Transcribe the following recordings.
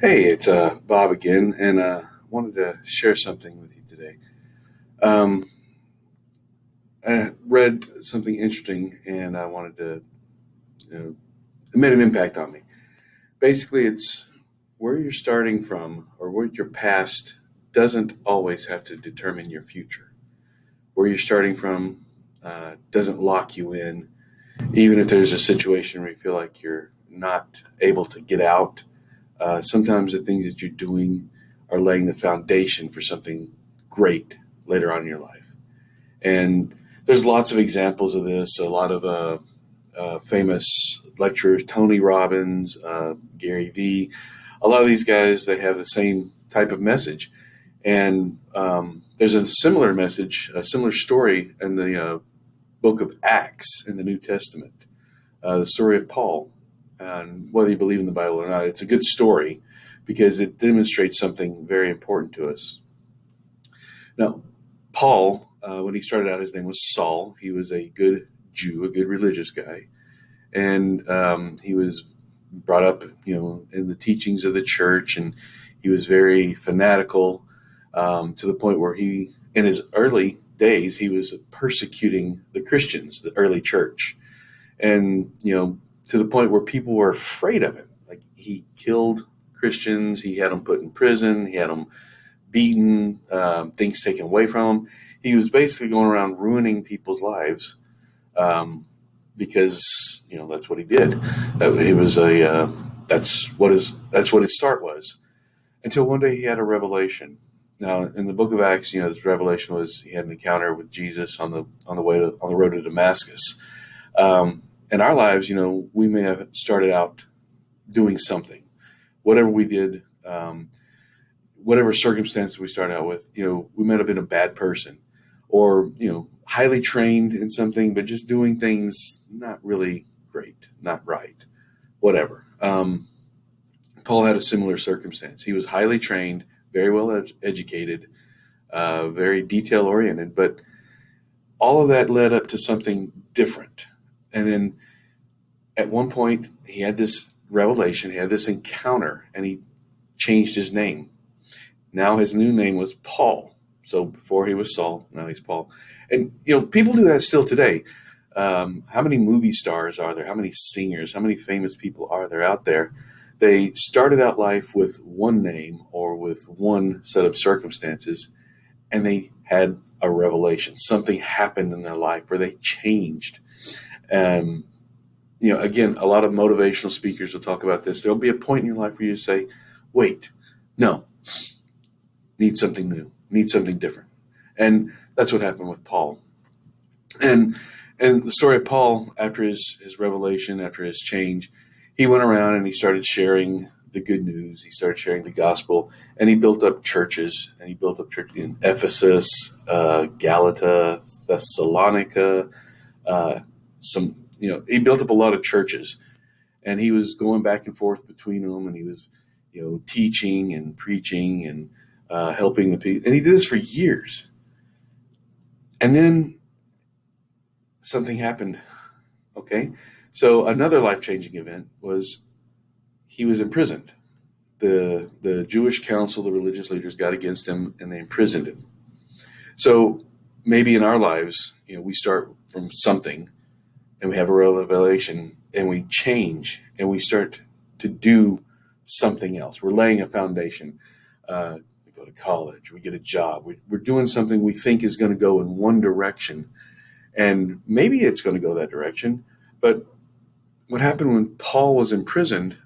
Hey, it's Bob again, and wanted to share something with you today. Um, I read something interesting, and I wanted to, it made an impact on me. Basically, it's where you're starting from or where your past doesn't always have to determine your future. Where you're starting from doesn't lock you in, even if there's a situation where you feel like you're not able to get out. Sometimes the things that you're doing are laying the foundation for something great later on in your life. And there's lots of examples of this. A lot of famous lecturers, Tony Robbins, Gary Vee, a lot of these guys, they have the same type of message. And there's a similar message, a similar story in the book of Acts in the New Testament, the story of Paul. And whether you believe in the Bible or not, it's a good story because it demonstrates something very important to us. Now, Paul, when he started out, his name was Saul. He was a good Jew, a good religious guy, and he was brought up, in the teachings of the church, and he was very fanatical to the point where in his early days, he was persecuting the Christians, the early church, and to the point where people were afraid of him. Like he killed Christians, he had them put in prison, he had them beaten, things taken away from him. He was basically going around ruining people's lives because that's what he did. He was that's what his start was. Until one day he had a revelation. Now in the book of Acts, this revelation was he had an encounter with Jesus on the road to Damascus. In our lives, we may have started out doing something, whatever we did. Whatever circumstances we start out with, we might have been a bad person or, highly trained in something, but just doing things not really great, not right, whatever. Paul had a similar circumstance. He was highly trained, very well educated, very detail oriented, but all of that led up to something different. And then at one point, he had this revelation, he had this encounter, and he changed his name. Now his new name was Paul. So before he was Saul, now he's Paul. And, people do that still today. How many movie stars are there? How many singers? How many famous people are there out there? They started out life with one name or with one set of circumstances, and they had a revelation. Something happened in their life where they changed. Um, again, a lot of motivational speakers will talk about this. There'll be a point in your life where you say, wait, no, need something new, need something different. And that's what happened with Paul. And the story of Paul, after his revelation, after his change, he went around and he started sharing the good news. He started sharing the gospel, and he built up churches. And he built up churches in Ephesus, Galata, Thessalonica. He built up a lot of churches, and he was going back and forth between them, and he was, teaching and preaching and helping the people. And he did this for years. And then something happened. Okay. So another life-changing event was he was imprisoned. The Jewish council, the religious leaders got against him and they imprisoned him. So maybe in our lives, we start from something and we have a revelation and we change and we start to do something else. We're laying a foundation. We go to college, we get a job. We're doing something we think is going to go in one direction. And maybe it's going to go that direction. But what happened when Paul was imprisoned,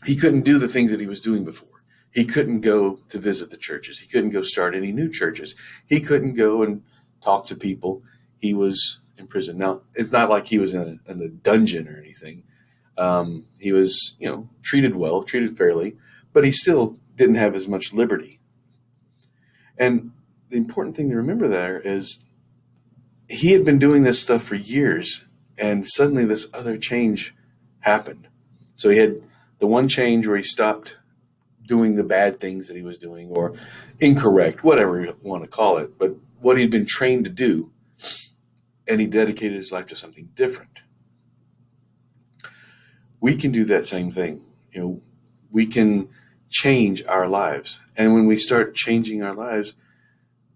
he couldn't do the things that he was doing before. He couldn't go to visit the churches. He couldn't go start any new churches. He couldn't go and talk to people. He was in prison. Now, it's not like he was in a dungeon or anything. He was, treated well, treated fairly, but he still didn't have as much liberty. And the important thing to remember there is he had been doing this stuff for years, and suddenly this other change happened. So he had the one change where he stopped doing the bad things that he was doing, or incorrect, whatever you want to call it, but what he'd been trained to do, and he dedicated his life to something different. We can do that same thing. We can change our lives. And when we start changing our lives,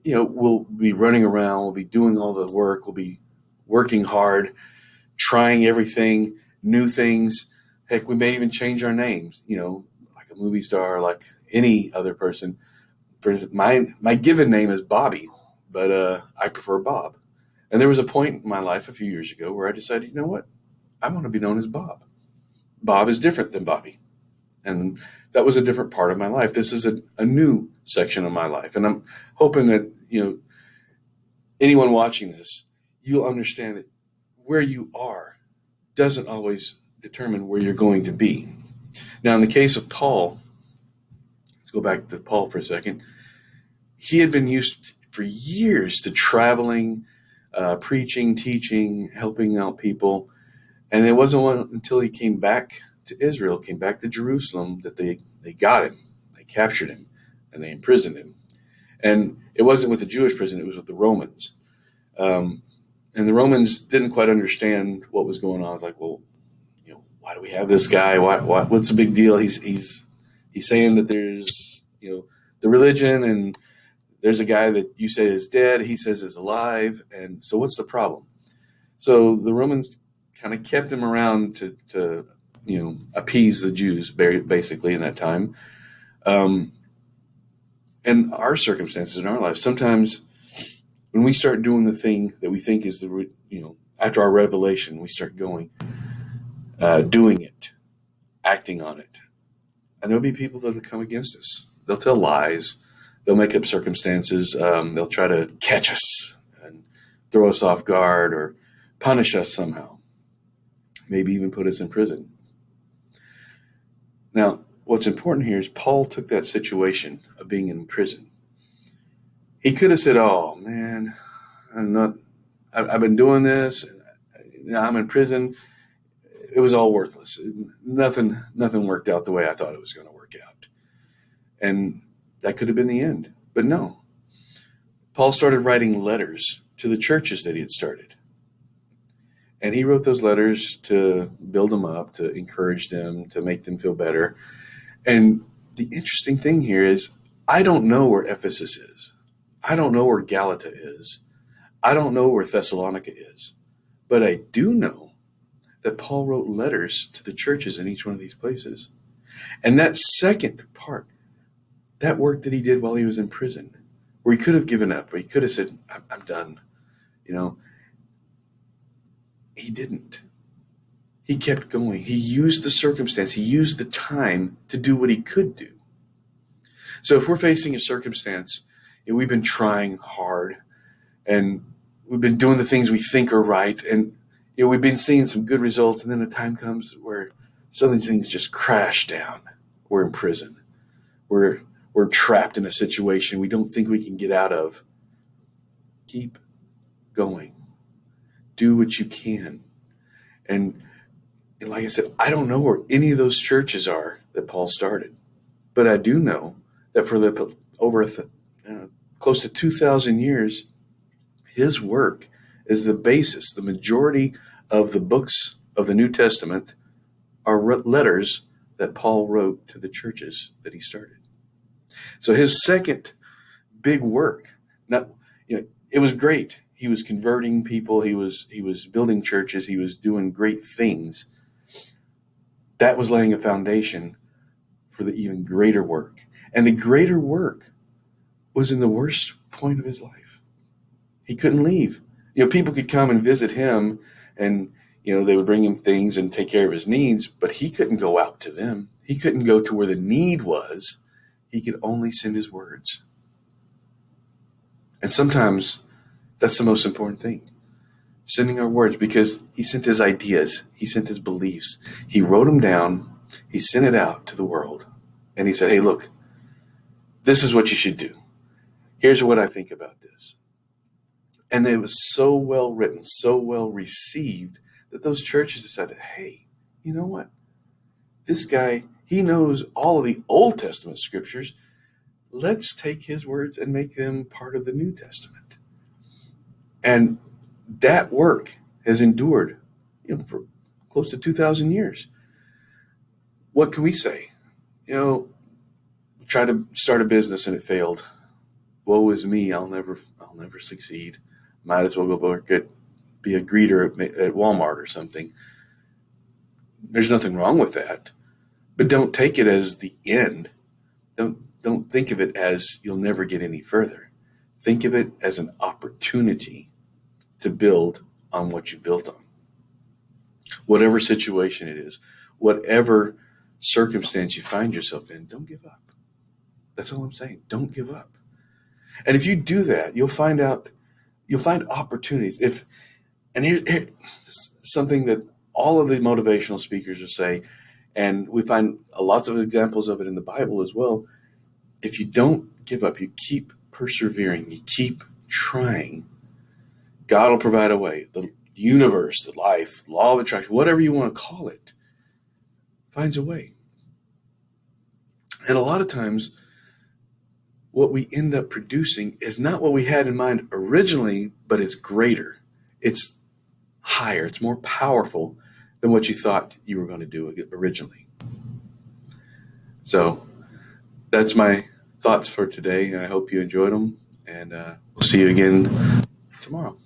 we'll be running around, we'll be doing all the work, we'll be working hard, trying everything, new things. Heck, we may even change our names, like a movie star, like any other person. For my given name is Bobby, but I prefer Bob. And there was a point in my life a few years ago where I decided, you know what? I want to be known as Bob. Bob is different than Bobby. And that was a different part of my life. This is a new section of my life. And I'm hoping that, anyone watching this, you'll understand that where you are doesn't always determine where you're going to be. Now, in the case of Paul, let's go back to Paul for a second. He had been used for years to traveling, preaching, teaching, helping out people. And it wasn't until he came back to Israel, came back to Jerusalem, that they got him, they captured him, and they imprisoned him. And it wasn't with the Jewish prison, it was with the Romans. And the Romans didn't quite understand what was going on. I was like, well, why do we have this guy? What's the big deal? He's saying that there's, the religion, and there's a guy that you say is dead, he says is alive. And so what's the problem? So the Romans kind of kept him around to appease the Jews, basically, in that time. And our circumstances in our life, sometimes when we start doing the thing that we think is after our revelation, we start doing it, acting on it. And there'll be people that will come against us. They'll tell lies. They'll make up circumstances. They'll try to catch us and throw us off guard or punish us somehow. Maybe even put us in prison. Now, what's important here is Paul took that situation of being in prison. He could have said, "Oh man, I've been doing this. I'm in prison. It was all worthless. Nothing worked out the way I thought it was going to work out." And that could have been the end. But no. Paul started writing letters to the churches that he had started. And he wrote those letters to build them up, to encourage them, to make them feel better. And the interesting thing here is, I don't know where Ephesus is. I don't know where Galata is. I don't know where Thessalonica is. But I do know that Paul wrote letters to the churches in each one of these places. And that second part, that work that he did while he was in prison, where he could have given up, where he could have said, I'm done, he didn't. He kept going. He used the circumstance. He used the time to do what he could do. So if we're facing a circumstance, we've been trying hard, and we've been doing the things we think are right, and we've been seeing some good results, and then a time comes where some of these things just crash down. We're in prison. We're trapped in a situation we don't think we can get out of. Keep going. Do what you can. And like I said, I don't know where any of those churches are that Paul started, but I do know that for over close to 2,000 years, his work is the basis. The majority of the books of the New Testament are letters that Paul wrote to the churches that he started. So his second big work, it was great. He was converting people. He was building churches. He was doing great things. That was laying a foundation for the even greater work. And the greater work was in the worst point of his life. He couldn't leave. People could come and visit him, and they would bring him things and take care of his needs, but he couldn't go out to them. He couldn't go to where the need was. He could only send his words. And sometimes that's the most important thing. Sending our words, because he sent his ideas. He sent his beliefs. He wrote them down. He sent it out to the world. And he said, hey, look, this is what you should do. Here's what I think about this. And it was so well written, so well received, that those churches decided, hey, you know what? This guy, he knows all of the Old Testament scriptures. Let's take his words and make them part of the New Testament. And that work has endured, for close to 2,000 years. What can we say? tried to start a business and it failed. Woe is me! I'll never succeed. Might as well go work be a greeter at Walmart or something. There's nothing wrong with that, but don't take it as the end. Don't think of it as you'll never get any further. Think of it as an opportunity to build on what you built on. Whatever situation it is, whatever circumstance you find yourself in, don't give up. That's all I'm saying. Don't give up. And if you do that, you'll find opportunities. And here's something that all of the motivational speakers will say, and we find lots of examples of it in the Bible as well. If you don't give up, you keep persevering, you keep trying, God will provide a way. The universe, the life, law of attraction, whatever you want to call it, finds a way. And a lot of times, what we end up producing is not what we had in mind originally, but it's greater. It's higher. It's more powerful than what you thought you were going to do originally. So that's my thoughts for today. I hope you enjoyed them, and we'll see you again tomorrow.